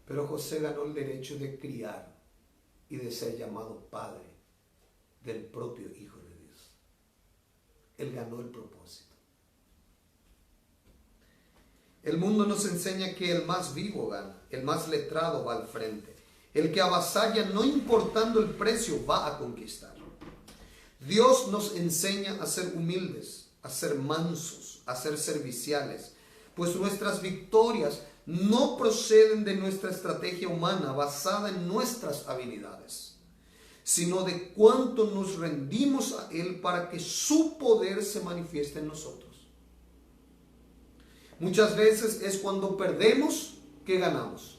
Pero José ganó el derecho de criar y de ser llamado padre del propio Hijo de Dios. Él ganó el propósito. El mundo nos enseña que el más vivo gana, el más letrado va al frente. El que avasalla, no importando el precio, va a conquistar. Dios nos enseña a ser humildes, a ser mansos, a ser serviciales, pues nuestras victorias no proceden de nuestra estrategia humana basada en nuestras habilidades, sino de cuánto nos rendimos a Él para que su poder se manifieste en nosotros. Muchas veces es cuando perdemos que ganamos.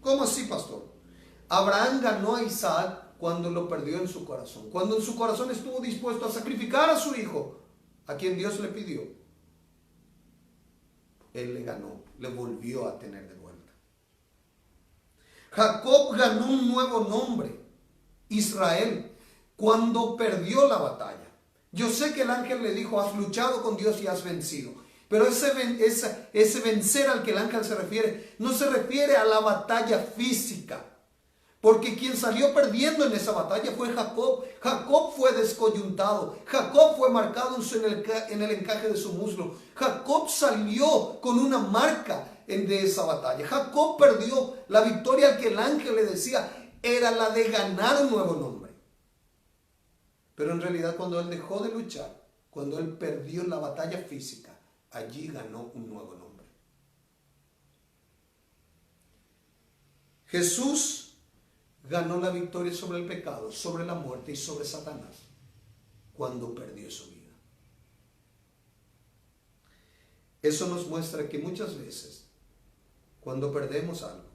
¿Cómo así, pastor? Abraham ganó a Isaac cuando lo perdió en su corazón, cuando en su corazón estuvo dispuesto a sacrificar a su hijo, a quien Dios le pidió. Él le ganó, le volvió a tener de vuelta. Jacob ganó un nuevo nombre, Israel, cuando perdió la batalla. Yo sé que el ángel le dijo, has luchado con Dios y has vencido. Pero ese vencer al que el ángel se refiere, no se refiere a la batalla física. Porque quien salió perdiendo en esa batalla fue Jacob. Jacob fue descoyuntado. Jacob fue marcado en el encaje de su muslo. Jacob salió con una marca de esa batalla. Jacob perdió. La victoria al que el ángel le decía era la de ganar un nuevo nombre. Pero en realidad cuando él dejó de luchar, cuando él perdió la batalla física, allí ganó un nuevo nombre. Jesús ganó la victoria sobre el pecado, sobre la muerte y sobre Satanás cuando perdió su vida. Eso nos muestra que muchas veces cuando perdemos algo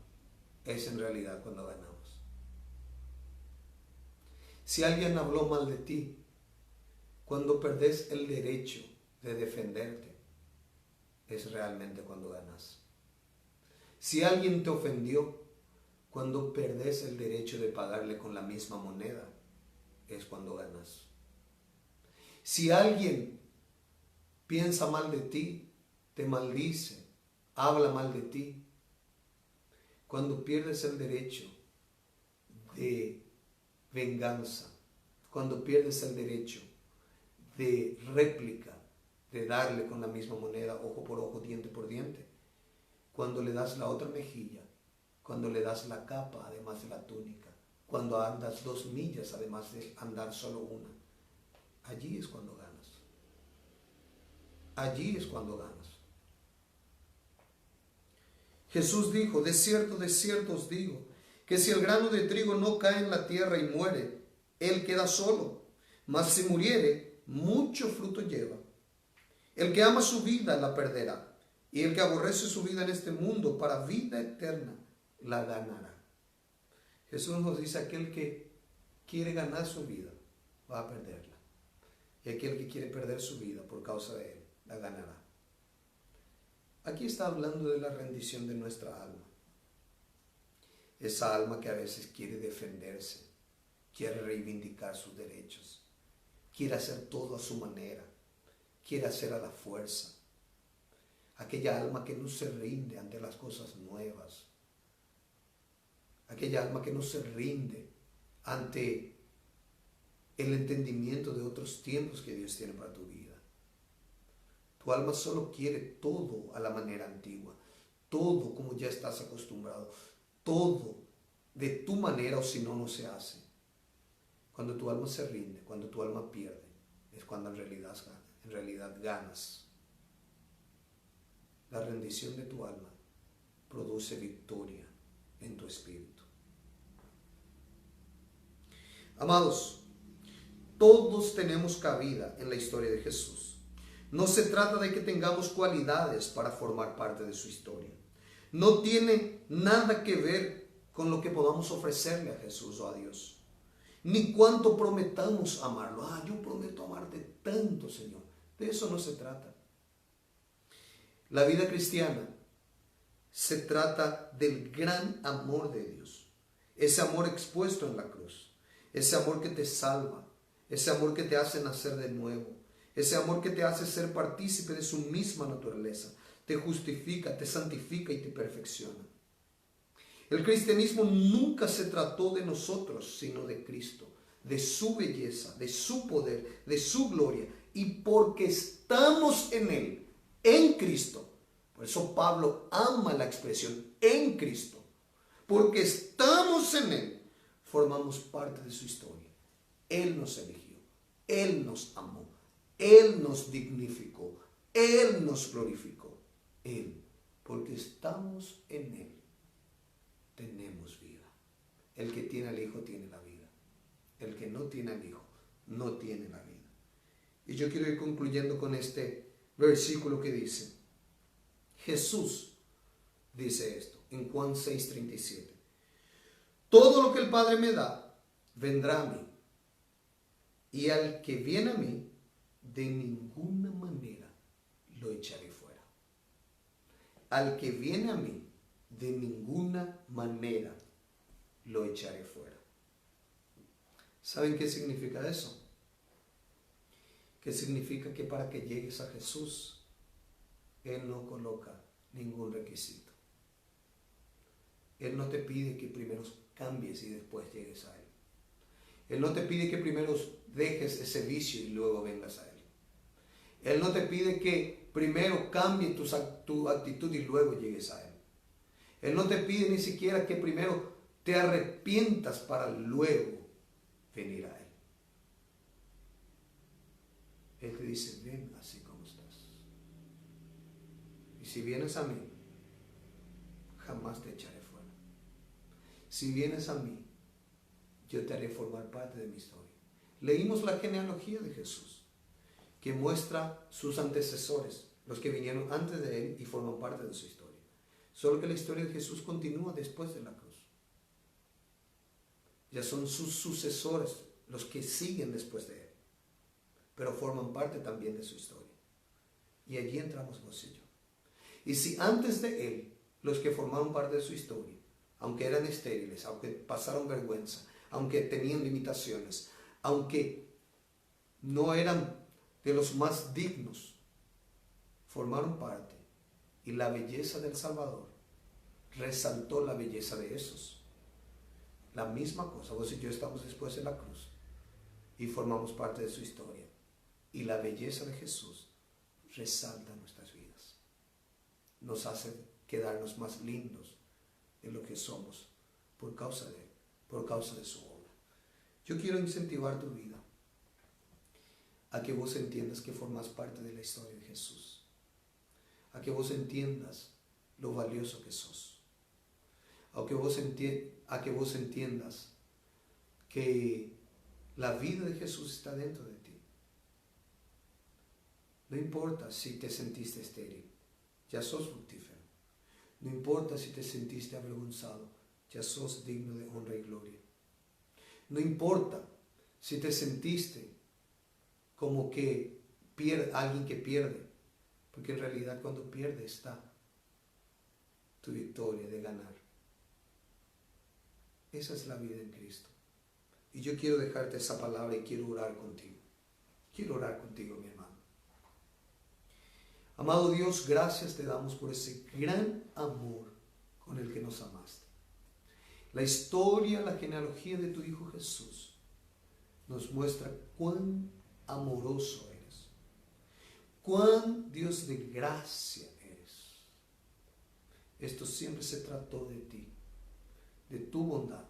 es en realidad cuando ganamos. Si alguien habló mal de ti, cuando perdés el derecho de defenderte, es realmente cuando ganas. Si alguien te ofendió, cuando perdés el derecho de pagarle con la misma moneda, es cuando ganas. Si alguien piensa mal de ti, te maldice, habla mal de ti, cuando pierdes el derecho de venganza, cuando pierdes el derecho de réplica, de darle con la misma moneda, ojo por ojo, diente por diente, cuando le das la otra mejilla, cuando le das la capa además de la túnica, cuando andas 2 millas además de andar solo una, allí es cuando ganas. Allí es cuando ganas. Jesús dijo, de cierto os digo, que si el grano de trigo no cae en la tierra y muere, él queda solo, mas si muriere, mucho fruto lleva. El que ama su vida la perderá, y el que aborrece su vida en este mundo para vida eterna la ganará. Jesús nos dice, aquel que quiere ganar su vida va a perderla, y aquel que quiere perder su vida por causa de él la ganará. Aquí está hablando de la rendición de nuestra alma, esa alma que a veces quiere defenderse, quiere reivindicar sus derechos, quiere hacer todo a su manera, quiere hacer a la fuerza. Aquella alma que no se rinde ante las cosas nuevas. Aquella alma que no se rinde ante el entendimiento de otros tiempos que Dios tiene para tu vida. Tu alma solo quiere todo a la manera antigua, todo como ya estás acostumbrado, todo de tu manera o si no, no se hace. Cuando tu alma se rinde, cuando tu alma pierde, es cuando en realidad ganas. La rendición de tu alma produce victoria en tu espíritu. Amados, todos tenemos cabida en la historia de Jesús. No se trata de que tengamos cualidades para formar parte de su historia. No tiene nada que ver con lo que podamos ofrecerle a Jesús o a Dios. Ni cuánto prometamos amarlo. Yo prometo amarte tanto, Señor. De eso no se trata. La vida cristiana se trata del gran amor de Dios. ese amor expuesto en la cruz, ese amor que te salva, ese amor que te hace nacer de nuevo, ese amor que te hace ser partícipe de su misma naturaleza, te justifica, te santifica y te perfecciona. El cristianismo nunca se trató de nosotros, sino de Cristo, de su belleza, de su poder, de su gloria. Y porque estamos en Él, en Cristo. Por eso Pablo ama la expresión en Cristo. Porque estamos en Él, formamos parte de su historia. Él nos eligió, Él nos amó, Él nos dignificó, Él nos glorificó. Él, porque estamos en Él, tenemos vida. El que tiene al Hijo tiene la vida. El que no tiene al Hijo no tiene la vida. Y yo quiero ir concluyendo con este versículo que dice, Jesús dice esto en Juan 6:37. Todo lo que el Padre me da, vendrá a mí. Y al que viene a mí, de ninguna manera lo echaré fuera. Al que viene a mí, de ninguna manera lo echaré fuera. ¿Saben qué significa eso? Que significa que para que llegues a Jesús, Él no coloca ningún requisito. Él no te pide que primero cambies y después llegues a Él. Él no te pide que primero dejes ese vicio y luego vengas a Él. Él no te pide que primero cambie tu actitud y luego llegues a Él. Él no te pide ni siquiera que primero te arrepientas para luego venir a Él. Él te dice, ven así como estás. Y si vienes a mí, jamás te echaré fuera. Si vienes a mí, yo te haré formar parte de mi historia. Leímos la genealogía de Jesús, que muestra sus antecesores, los que vinieron antes de Él y forman parte de su historia. Solo que la historia de Jesús continúa después de la cruz. Ya son sus sucesores los que siguen después de Él, pero forman parte también de su historia. Y allí entramos vos y yo. Y si antes de Él, los que formaron parte de su historia, aunque eran estériles, aunque pasaron vergüenza, aunque tenían limitaciones, aunque no eran de los más dignos, formaron parte, y la belleza del Salvador resaltó la belleza de esos. La misma cosa, vos y yo estamos después de la cruz y formamos parte de su historia, y la belleza de Jesús resalta nuestras vidas, nos hace quedarnos más lindos de lo que somos por causa de Él, por causa de su obra. Yo quiero incentivar tu vida a que vos entiendas que formas parte de la historia de Jesús, a que vos entiendas lo valioso que sos, a que vos entiendas que la vida de Jesús está dentro de ti. No importa si te sentiste estéril, ya sos fructífero. No importa si te sentiste avergonzado, ya sos digno de honra y gloria. No importa si te sentiste como que alguien que pierde, porque en realidad cuando pierde está tu victoria de ganar. Esa es la vida en Cristo. Y yo quiero dejarte esa palabra y quiero orar contigo. Quiero orar contigo, mi hermano. Amado Dios, gracias te damos por ese gran amor con el que nos amaste. La historia, la genealogía de tu Hijo Jesús nos muestra cuán amoroso eres, cuán Dios de gracia eres. Esto siempre se trató de ti, de tu bondad,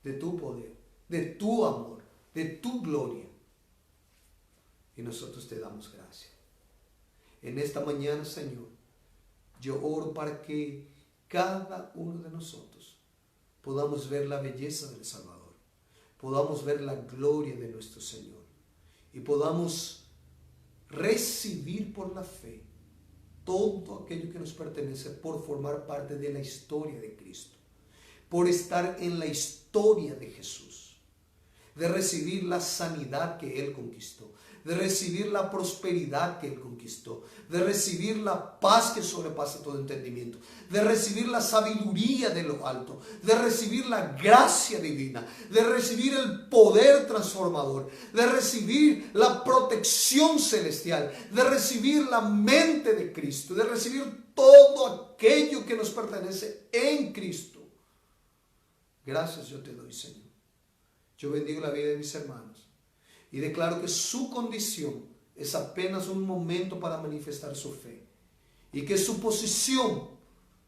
de tu poder, de tu amor, de tu gloria. Y nosotros te damos gracias. En esta mañana, Señor, yo oro para que cada uno de nosotros podamos ver la belleza del Salvador, podamos ver la gloria de nuestro Señor y podamos recibir por la fe todo aquello que nos pertenece por formar parte de la historia de Cristo, por estar en la historia de Jesús, de recibir la sanidad que Él conquistó, de recibir la prosperidad que Él conquistó, de recibir la paz que sobrepasa todo entendimiento, de recibir la sabiduría de lo alto, de recibir la gracia divina, de recibir el poder transformador, de recibir la protección celestial, de recibir la mente de Cristo, de recibir todo aquello que nos pertenece en Cristo. Gracias yo te doy, Señor. Yo bendigo la vida de mis hermanos y declaro que su condición es apenas un momento para manifestar su fe y que su posición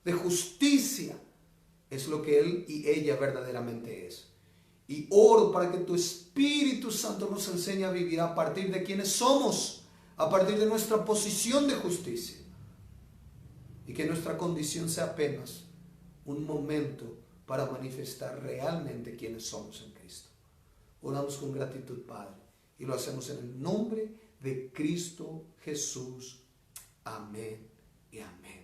de justicia es lo que él y ella verdaderamente es. Y oro para que tu Espíritu Santo nos enseñe a vivir a partir de quienes somos, a partir de nuestra posición de justicia, y que nuestra condición sea apenas un momento para manifestar realmente quienes somos en Cristo. Oramos con gratitud, Padre, y lo hacemos en el nombre de Cristo Jesús. Amén y amén.